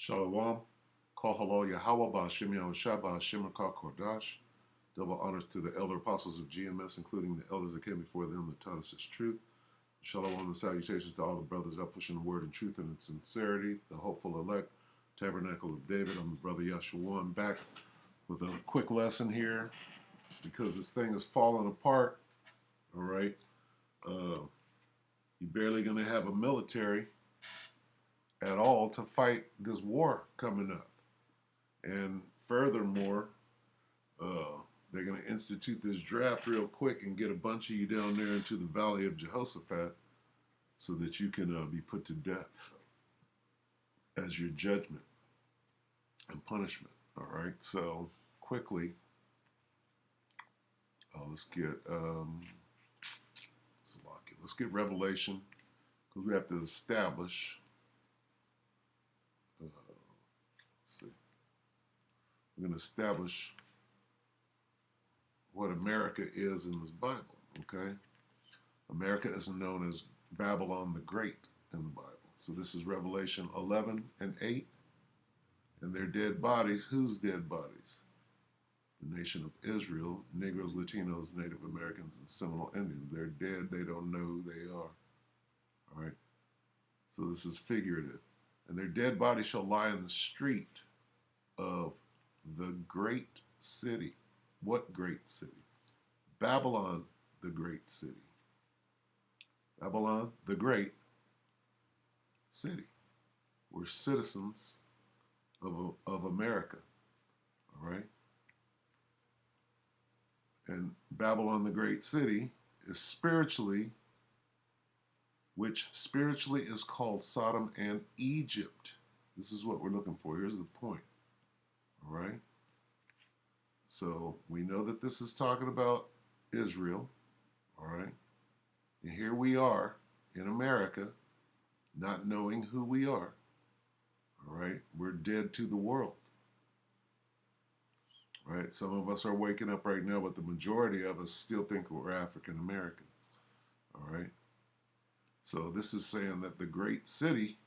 Shalom. Kol halal Yahweh Ba'ashem Yahushua Ba'ashem Rakah Kodash. Double honors to the elder apostles of GMS, including the elders that came before them that taught us His truth. Shalom and salutations to all the brothers that pushing the word in truth and in sincerity, the hopeful elect, Tabernacle of David. I'm the brother Yeshua. I'm back with a quick lesson here because this thing is falling apart. All right. You're barely going to have a military at all to fight this war coming up. And furthermore, they're going to institute this draft real quick and get a bunch of you down there into the Valley of Jehoshaphat so that you can be put to death as your judgment and punishment. All right, so quickly, let's get Revelation, because we have to establish. Let's see, we're going to establish what America is in this Bible. Okay, America is known as Babylon the Great in the Bible. So this is Revelation 11 and 8. And their dead bodies, whose dead bodies? The nation of Israel, Negroes, Latinos, Native Americans, and Seminole Indians. They're dead. They don't know who they are. All right. So this is figurative. And their dead bodies shall lie in the street of the great city. What great city? Babylon, the great city. Babylon, the great city. We're citizens of America, all right? And Babylon, the great city, is spiritually, which spiritually is called Sodom and Egypt. This is what we're looking for. Here's the point, all right? So we know that this is talking about Israel, all right? And here we are in America, not knowing who we are. All right, we're dead to the world. All right, some of us are waking up right now, but the majority of us still think we're African Americans. All right, so this is saying that the great city,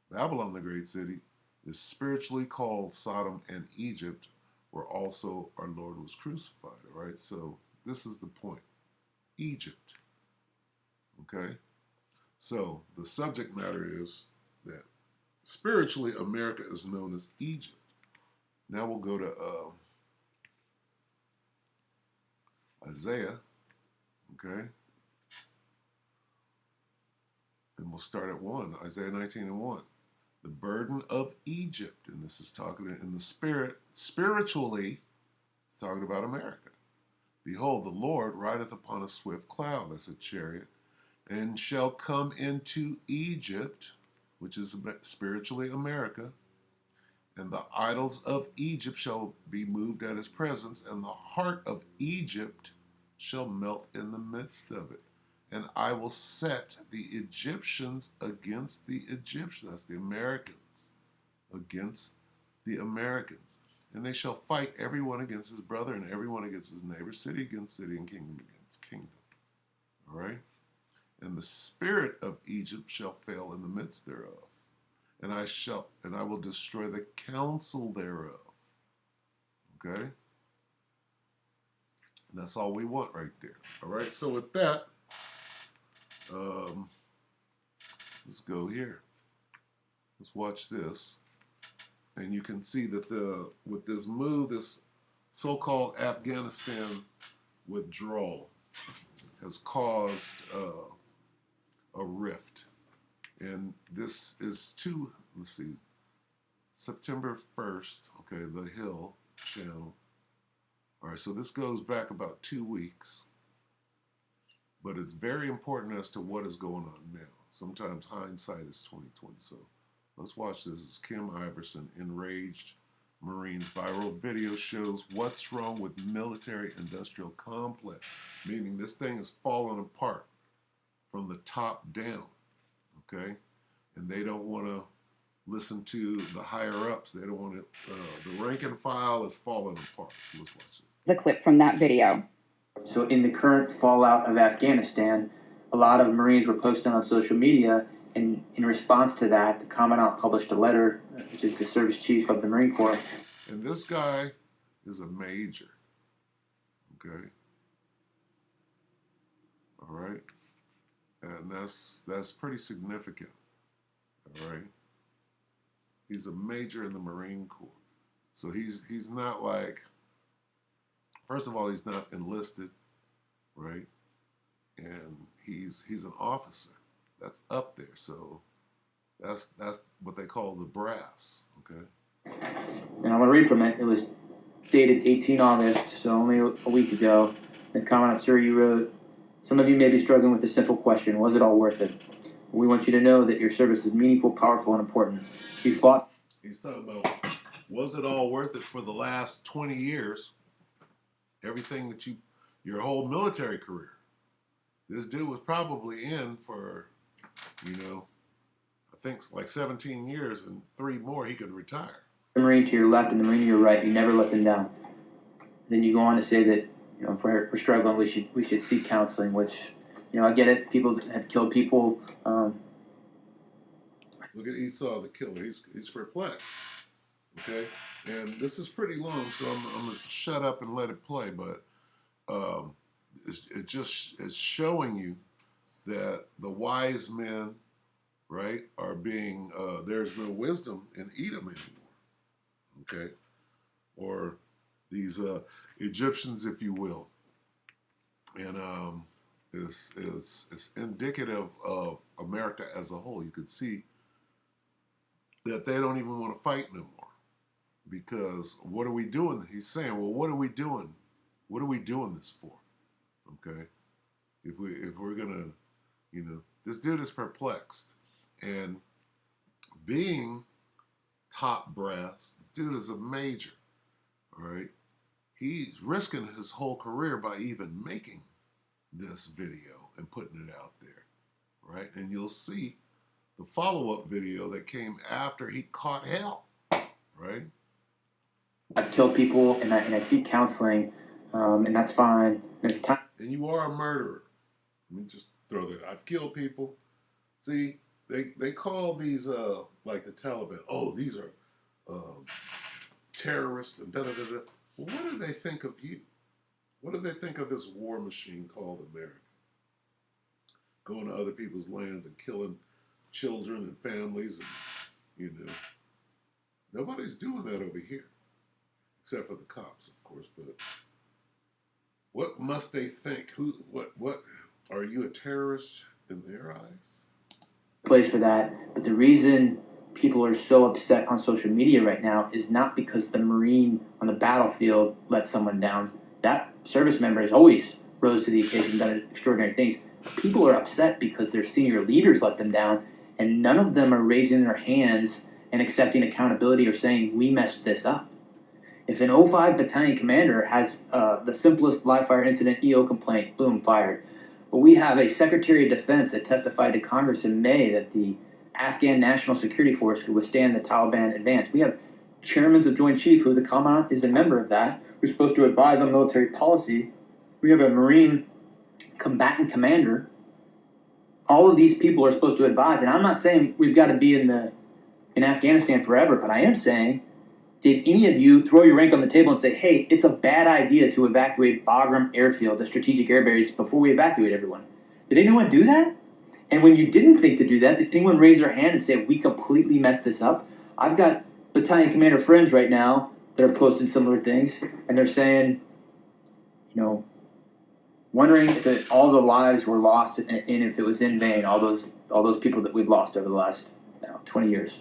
Babylon, the great city, is spiritually called Sodom and Egypt, where also our Lord was crucified. All right, so this is the point, Egypt. Okay, so the subject matter is that spiritually, America is known as Egypt. Now we'll go to Isaiah, okay? And we'll start at 1, Isaiah 19 and 1. The burden of Egypt, and this is talking in the spirit, spiritually, it's talking about America. Behold, the Lord rideth upon a swift cloud, that's a chariot, and shall come into Egypt, which is spiritually America, and the idols of Egypt shall be moved at his presence, and the heart of Egypt shall melt in the midst of it. And I will set the Egyptians against the Egyptians, that's the Americans, against the Americans. And they shall fight everyone against his brother, and everyone against his neighbor, city against city, and kingdom against kingdom. All right? And the spirit of Egypt shall fail in the midst thereof. And I will destroy the counsel thereof. Okay? And that's all we want right there. All right? So with that, let's go here. Let's watch this. And you can see that with this move, this so-called Afghanistan withdrawal has caused a rift. And this is let's see, September 1st, okay, The Hill channel. All right, so this goes back about 2 weeks, but it's very important as to what is going on now. Sometimes hindsight is 2020. So let's watch this. It's Kim Iverson, Enraged Marines. Viral video shows what's wrong with military-industrial complex, meaning this thing is falling apart from the top down. Okay, and they don't want to listen to the higher ups. They don't want to. The rank and file is falling apart. So let's watch it. A clip from that video. So in the current fallout of Afghanistan, a lot of Marines were posting on social media And in response to that, the Commandant published a letter, which is the Service Chief of the Marine Corps. And this guy is a major. Okay. All right. And that's pretty significant. All right. He's a major in the Marine Corps. So he's not like, first of all, he's not enlisted, right? And he's an officer. That's up there. So that's what they call the brass, okay? And I'm going to read from it. It was dated 18 August, so only a week ago. The Commandant, sir, you wrote, some of you may be struggling with the simple question, was it all worth it? We want you to know that your service is meaningful, powerful, and important. You fought. He's talking about, was it all worth it for the last 20 years? Everything that your whole military career. This dude was probably in for, I think like 17 years, and 3 more he could retire. The Marine to your left and the Marine to your right, you never let them down. Then you go on to say that, if we're struggling, we should seek counseling, which, I get it. People have killed people. Look at Esau the killer. He's perplexed. Okay, and this is pretty long, so I'm gonna shut up and let it play. But it's showing you that the wise men, right, are being there's no wisdom in Edom anymore. Okay, or these Egyptians, if you will, and is indicative of America as a whole. You could see that they don't even want to fight no more. Because what are we doing? He's saying, well, what are we doing? What are we doing this for? Okay, if we're gonna, this dude is perplexed, and being top brass, the dude is a major. All right, he's risking his whole career by even making this video and putting it out there, right? And you'll see the follow-up video that came after he caught hell, right? I've killed people, and I seek counseling, and that's fine. There's time. And you are a murderer. Let me just throw that. I've killed people. See, they call these like the Taliban. Oh, these are terrorists and da da da da. Well, what do they think of you? What do they think of this war machine called America? Going to other people's lands and killing children and families, and nobody's doing that over here. Except for the cops, of course, but what must they think? What are you a terrorist in their eyes? Place for that, but the reason people are so upset on social media right now is not because the Marine on the battlefield let someone down. That service member has always rose to the occasion, done extraordinary things. People are upset because their senior leaders let them down, and none of them are raising their hands and accepting accountability or saying, we messed this up. If an 05 battalion commander has the simplest live fire incident EO complaint, boom, fired. But we have a Secretary of Defense that testified to Congress in May that the Afghan National Security Force could withstand the Taliban advance. We have chairmen of Joint Chief, who the Commandant is a member of that, who's supposed to advise on military policy. We have a Marine combatant commander. All of these people are supposed to advise, and I'm not saying we've got to be in Afghanistan forever, but I am saying, did any of you throw your rank on the table and say, hey, it's a bad idea to evacuate Bagram Airfield, the strategic air base, before we evacuate everyone? Did anyone do that? And when you didn't think to do that, did anyone raise their hand and say, we completely messed this up? I've got battalion commander friends right now that are posting similar things, and they're saying, wondering if all the lives were lost and if it was in vain, all those people that we've lost over the last 20 years.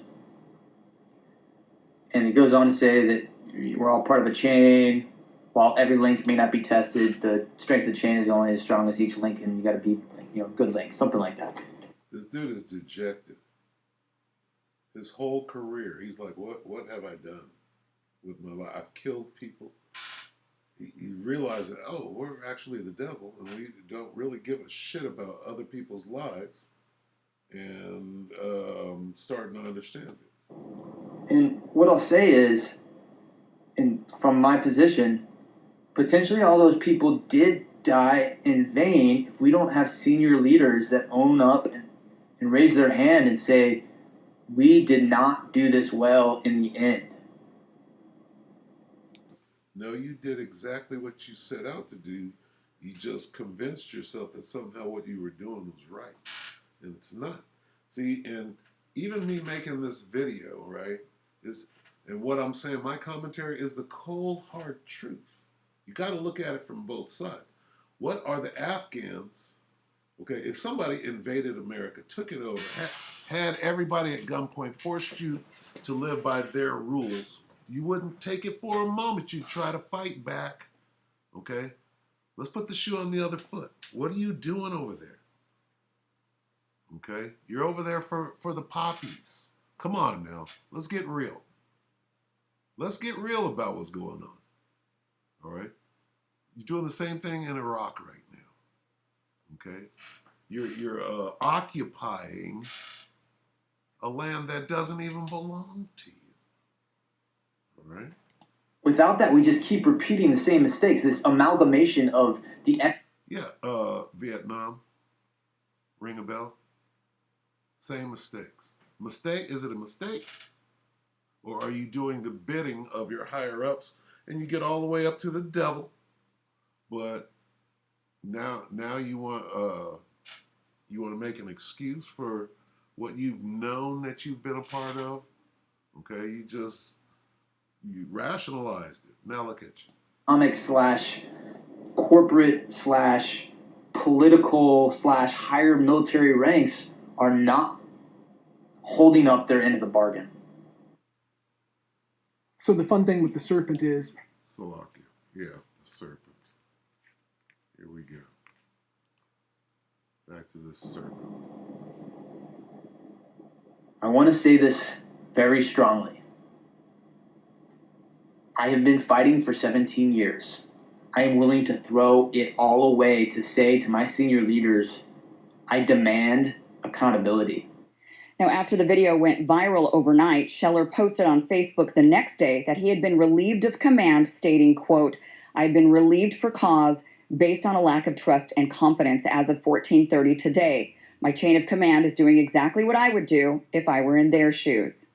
And he goes on to say that we're all part of a chain. While every link may not be tested, the strength of the chain is only as strong as each link, and you got to be, good link, something like that. This dude is dejected. His whole career, he's like, what have I done with my life? I've killed people. He realized that, we're actually the devil, and we don't really give a shit about other people's lives, and starting to understand it. And what I'll say is, from my position, potentially all those people did die in vain if we don't have senior leaders that own up and raise their hand and say, we did not do this well in the end. No, you did exactly what you set out to do. You just convinced yourself that somehow what you were doing was right. And it's not. See, and even me making this video, right, and what I'm saying, my commentary is the cold, hard truth. You got to look at it from both sides. What are the Afghans, okay, if somebody invaded America, took it over, had everybody at gunpoint, forced you to live by their rules, you wouldn't take it for a moment. You'd try to fight back, okay? Let's put the shoe on the other foot. What are you doing over there? Okay? You're over there for the poppies. Come on now. Let's get real. Let's get real about what's going on. All right? You're doing the same thing in Iraq right now. Okay? You're occupying a land that doesn't even belong to you. All right? Without that, we just keep repeating the same mistakes, this amalgamation of the... Yeah, Vietnam. Ring a bell? Same mistakes. Is it a mistake? Or are you doing the bidding of your higher ups and you get all the way up to the devil? But now you want to make an excuse for what you've known that you've been a part of. Okay, you rationalized it. Now look at you. Economic / corporate / political / higher military ranks are not holding up their end of the bargain. So the fun thing with the serpent is... Salakia. Yeah, the serpent. Here we go. Back to this serpent. I want to say this very strongly. I have been fighting for 17 years. I am willing to throw it all away to say to my senior leaders, I demand accountability. Now, after the video went viral overnight, Scheller posted on Facebook the next day that he had been relieved of command, stating, quote, I've been relieved for cause based on a lack of trust and confidence as of 14:30 today. My chain of command is doing exactly what I would do if I were in their shoes.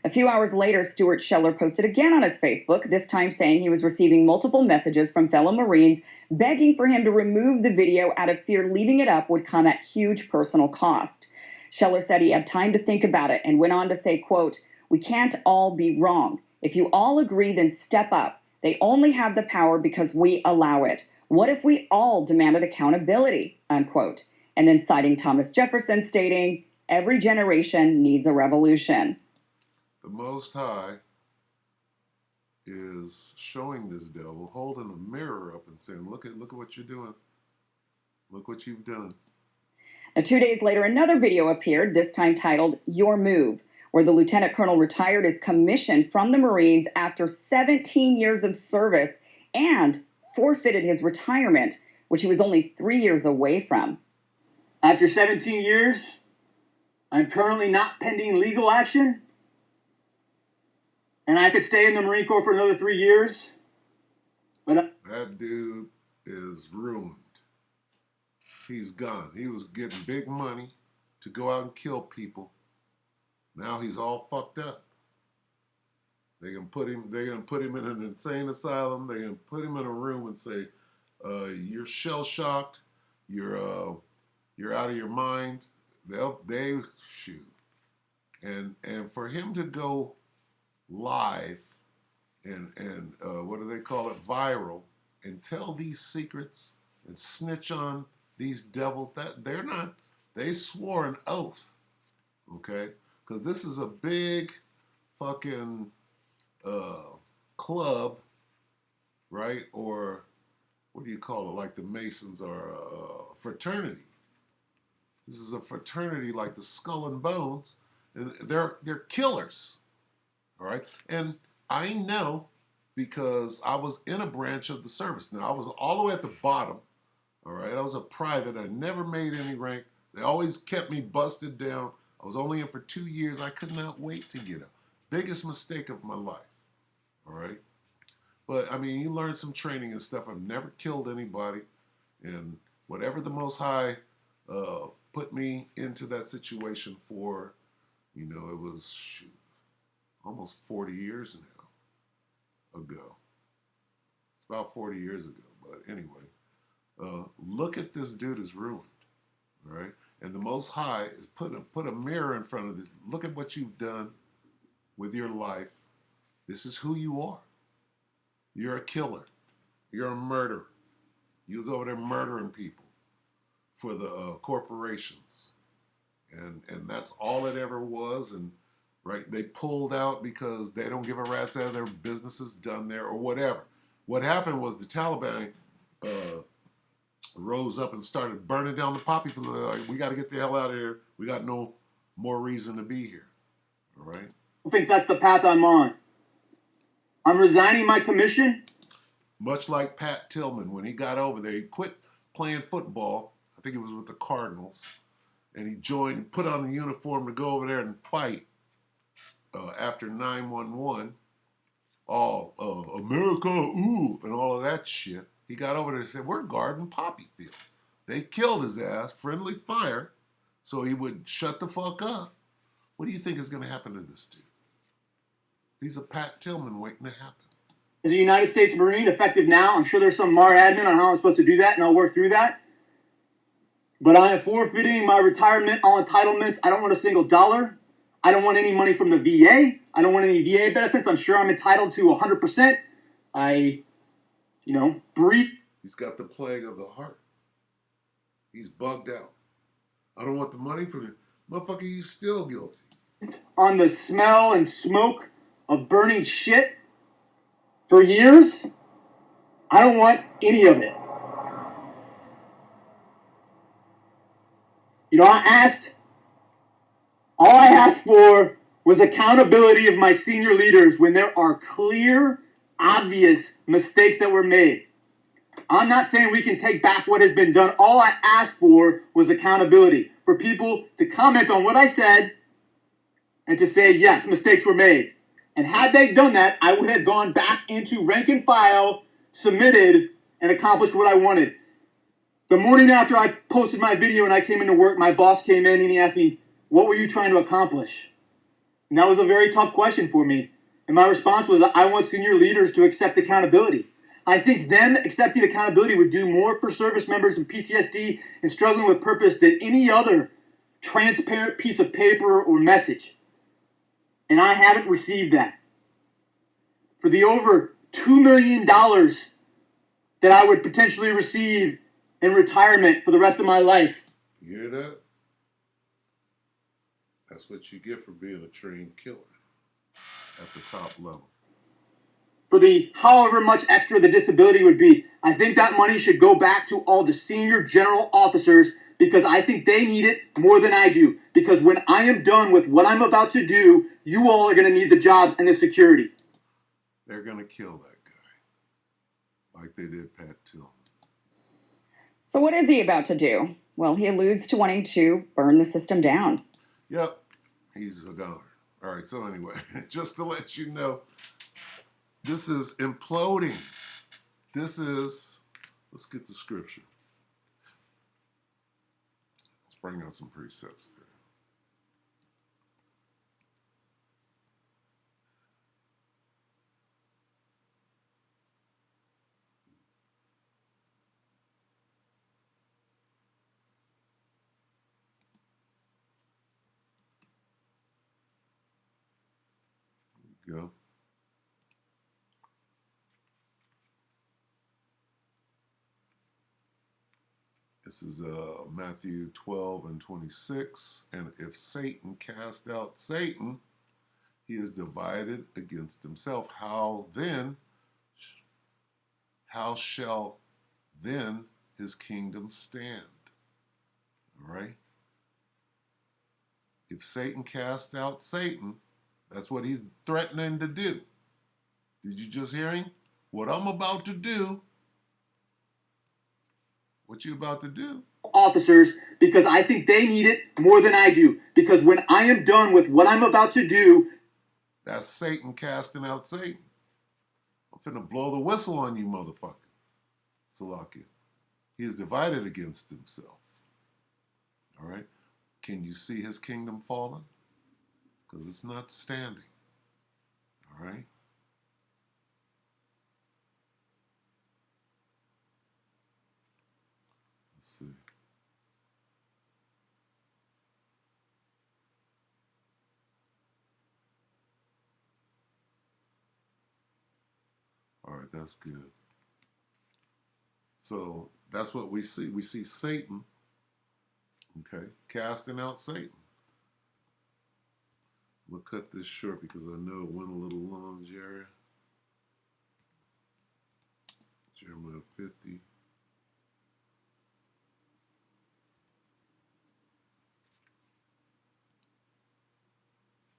A few hours later, Stuart Scheller posted again on his Facebook, this time saying he was receiving multiple messages from fellow Marines begging for him to remove the video out of fear leaving it up would come at huge personal cost. Scheller said he had time to think about it and went on to say, quote, we can't all be wrong. If you all agree, then step up. They only have the power because we allow it. What if we all demanded accountability, unquote? And then citing Thomas Jefferson stating, every generation needs a revolution. The Most High is showing this devil, holding a mirror up and saying, look at what you're doing. Look what you've done. Now, 2 days later, another video appeared, this time titled Your Move, where the lieutenant colonel retired his commission from the Marines after 17 years of service and forfeited his retirement, which he was only 3 years away from. After 17 years, I'm currently not pending legal action, and I could stay in the Marine Corps for another 3 years. But that dude is ruined. He's gone. He was getting big money to go out and kill people. Now he's all fucked up. They're gonna put him in an insane asylum. They're gonna put him in a room and say, "You're shell shocked. You're out of your mind." They shoot, and for him to go live and what do they call it, viral, and tell these secrets and snitch on these devils, that they swore an oath, okay? Because this is a big fucking club, right? Or what do you call it? Like the Masons are a fraternity. This is a fraternity like the Skull and Bones, and they're killers, all right? And I know because I was in a branch of the service. Now, I was all the way at the bottom, all right? I was a private. I never made any rank. They always kept me busted down. I was only in for 2 years. I could not wait to get out. Biggest mistake of my life, all right? But, I mean, you learn some training and stuff. I've never killed anybody. And whatever the Most High put me into that situation for, it was almost 40 years now ago. It's about 40 years ago, but anyway, look at this dude is ruined, all right? And the Most High is put a mirror in front of this. Look at what you've done with your life. This is who you are. You're a killer. You're a murderer. You was over there murdering people for the corporations. And that's all it ever was. And right, they pulled out because they don't give a rat's out of their businesses done there or whatever. What happened was the Taliban rose up and started burning down the poppy field. They're like, we got to get the hell out of here. We got no more reason to be here. All right? I think that's the path I'm on. I'm resigning my commission. Much like Pat Tillman, when he got over there, he quit playing football. I think it was with the Cardinals. And he joined, put on the uniform to go over there and fight after 9/11. All America, ooh, and all of that shit. He got over there and said, we're guarding Poppy Field. They killed his ass, friendly fire, so he would shut the fuck up. What do you think is going to happen to this dude? He's a Pat Tillman waiting to happen. As a United States Marine, effective now, I'm sure there's some MAR admin on how I'm supposed to do that, and I'll work through that. But I am forfeiting my retirement, all entitlements. I don't want a single dollar. I don't want any money from the VA. I don't want any VA benefits. I'm sure I'm entitled to 100%. I breathe. He's got the plague of the heart. He's bugged out. I don't want the money from you. Motherfucker, you still guilty. On the smell and smoke of burning shit for years. I don't want any of it. All I asked for was accountability of my senior leaders when there are clear, obvious mistakes that were made. I'm not saying we can take back what has been done. All I asked for was accountability, for people to comment on what I said and to say, yes, mistakes were made. And had they done that, I would have gone back into rank and file, submitted, and accomplished what I wanted. The morning after I posted my video and I came into work, my boss came in and he asked me, what were you trying to accomplish? And that was a very tough question for me. And my response was, I want senior leaders to accept accountability. I think them accepting accountability would do more for service members and PTSD and struggling with purpose than any other transparent piece of paper or message. And I haven't received that. For the over $2 million that I would potentially receive in retirement for the rest of my life. You hear that? That's what you get for being a trained killer at the top level. For the however much extra the disability would be, I think that money should go back to all the senior general officers because I think they need it more than I do. Because when I am done with what I'm about to do, you all are going to need the jobs and the security. They're going to kill that guy like they did Pat Tillman. So what is he about to do? Well, he alludes to wanting to burn the system down. Yep, he's a goner. All right, so anyway, just to let you know, this is imploding. Let's get the scripture. Let's bring out some precepts there. Go. This is Matthew 12:26. And if Satan cast out Satan, he is divided against himself. How shall then his kingdom stand? All right? If Satan casts out Satan, that's what he's threatening to do. Did you just hear him? What I'm about to do. What you about to do? Officers, because I think they need it more than I do. Because when I am done with what I'm about to do, that's Satan casting out Satan. I'm finna blow the whistle on you, motherfucker. Salakia. He is divided against himself. All right. Can you see his kingdom fallen? Because it's not standing. All right. Let's see. All right, that's good. So that's what we see. We see Satan, okay, casting out Satan. We'll cut this short because I know it went a little long, Jerry. Jeremiah 50.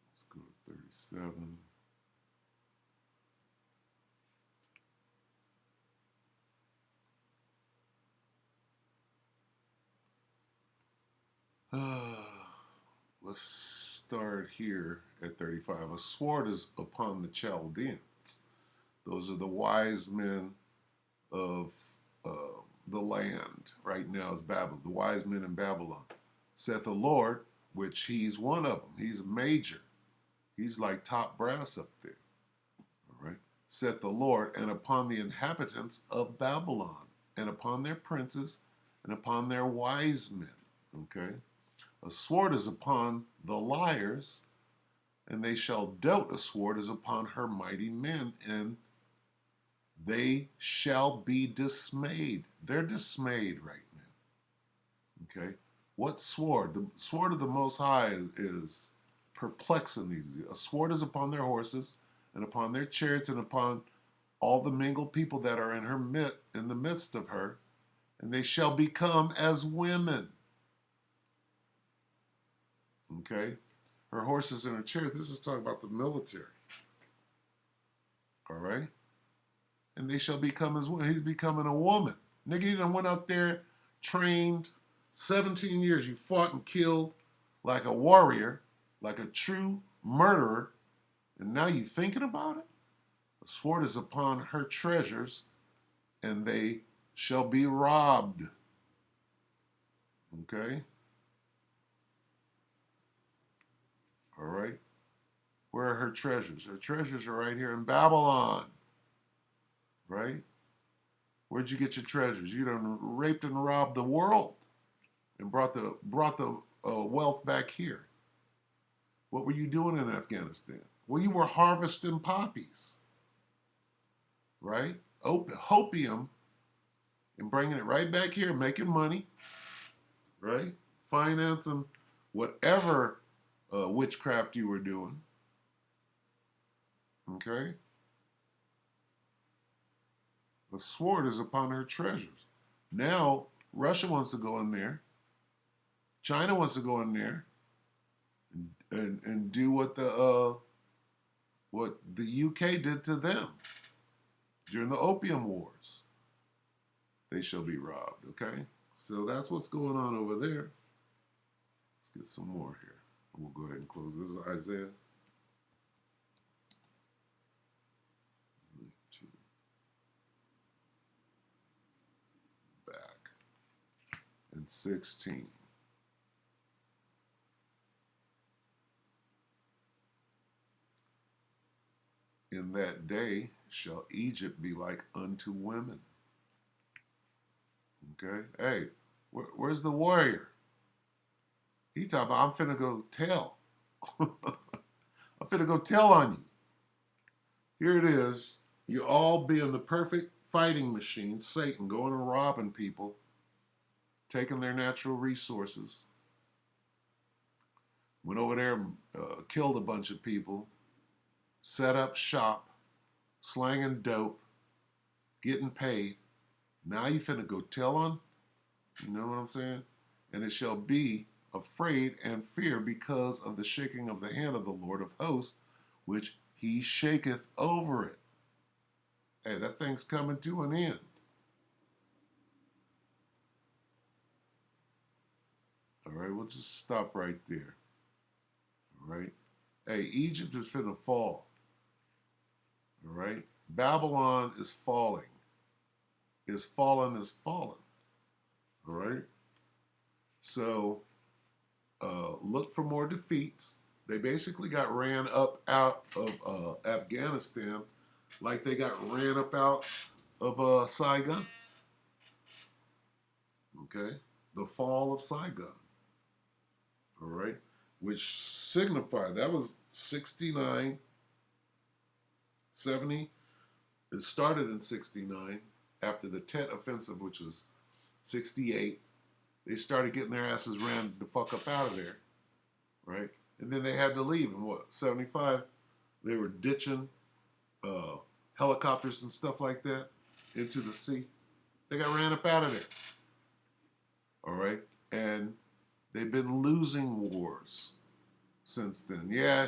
Let's go to 37. Let's start here at 35. A sword is upon the Chaldeans. Those are the wise men of the land. Right now is Babylon. The wise men in Babylon. Saith the Lord, which he's one of them. He's major. He's like top brass up there. All right. Saith the Lord, and upon the inhabitants of Babylon, and upon their princes, and upon their wise men. Okay. A sword is upon the liars, and they shall dote. A sword is upon her mighty men, and they shall be dismayed. They're dismayed right now. Okay? What sword? The sword of the Most High is perplexing these. A sword is upon their horses, and upon their chariots, and upon all the mingled people that are in the midst of her, and they shall become as women. Okay? Her horses and her chariots. This is talking about the military. All right? And they shall become as women. He's becoming a woman. Nigga, you done went out there, trained 17 years. You fought and killed like a warrior, like a true murderer, and now you thinking about it? A sword is upon her treasures, and they shall be robbed. Okay? All right? Where are her treasures? Her treasures are right here in Babylon. Right? Where'd you get your treasures? You done raped and robbed the world and brought the wealth back here. What were you doing in Afghanistan? Well, you were harvesting poppies, right? Opium, and bringing it right back here, making money, right? Financing whatever witchcraft you were doing. Okay? The sword is upon her treasures. Now, Russia wants to go in there. China wants to go in there and do what the UK did to them during the Opium Wars. They shall be robbed, okay? So that's what's going on over there. Let's get some more here. We'll go ahead and close. This is Isaiah. Back. And 16. In that day shall Egypt be like unto women. Okay? Hey, where's the warrior? He talking about, I'm finna go tell. I'm finna go tell on you. Here it is. You all being the perfect fighting machine, Satan, going and robbing people, taking their natural resources. Went over there and killed a bunch of people, set up shop, slanging dope, getting paid. Now you finna go tell on, you know what I'm saying? And it shall be afraid and fear because of the shaking of the hand of the Lord of hosts, which he shaketh over it. Hey, that thing's coming to an end. All right, we'll just stop right there. All right. Hey, Egypt is finna fall. All right. Babylon is falling. Is fallen is fallen. All right. So look for more defeats. They basically got ran up out of Afghanistan like they got ran up out of Saigon. Okay? The fall of Saigon. All right? Which signified, that was 69, 70. It started in 69 after the Tet Offensive, which was 68. They started getting their asses ran the fuck up out of there, right? And then they had to leave. In what, 75? They were ditching helicopters and stuff like that into the sea. They got ran up out of there, all right? And they've been losing wars since then. Yeah,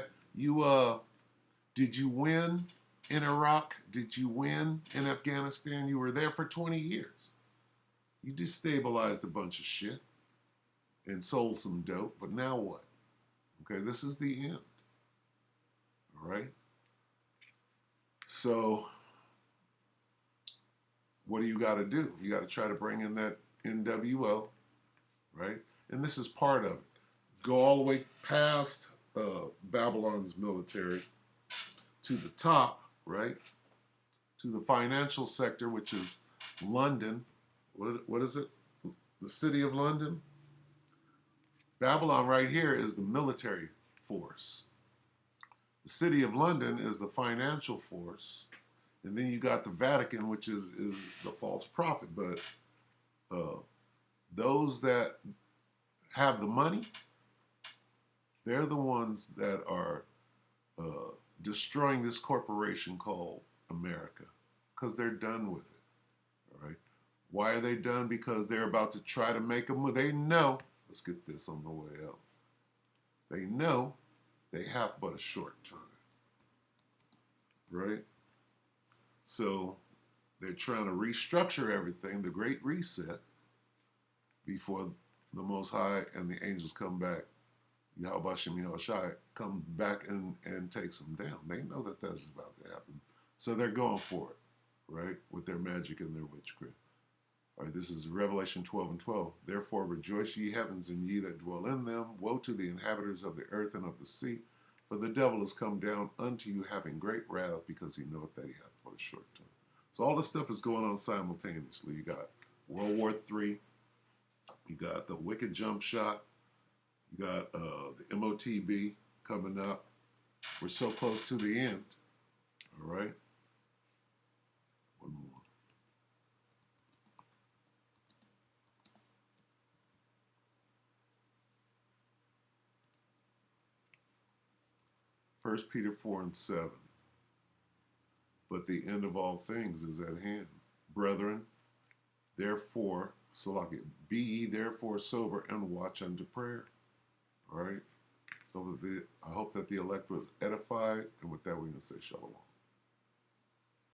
did you win in Iraq? Did you win in Afghanistan? You were there for 20 years. You destabilized a bunch of shit and sold some dope, but now what? Okay, this is the end. All right? So, what do you got to do? You got to try to bring in that NWO, right? And this is part of it. Go all the way past Babylon's military to the top, right? To the financial sector, which is London. What is it? The city of London? Babylon right here is the military force. The city of London is the financial force. And then you got the Vatican, which is the false prophet. But those that have the money, they're the ones that are destroying this corporation called America because they're done with it. All right. Why are they done? Because they're about to try to make a move. They know, let's get this on the way out. They know they have but a short time. Right? So they're trying to restructure everything, the Great Reset, before the Most High and the angels come back. Yahweh Shem Yahushai come back and takes them down. They know that that's about to happen. So they're going for it, right? With their magic and their witchcraft. All right, this is Revelation 12 and 12. Therefore rejoice ye heavens and ye that dwell in them. Woe to the inhabitants of the earth and of the sea. For the devil is come down unto you having great wrath because he knoweth that he hath but a short time. So all this stuff is going on simultaneously. You got World War III. You got the wicked jump shot. You got the MOTB coming up. We're so close to the end. All right. One more. First Peter 4 and 7. But the end of all things is at hand. Brethren, therefore, be ye therefore sober and watch unto prayer. All right? So I hope that the elect was edified. And with that, we're going to say shalom.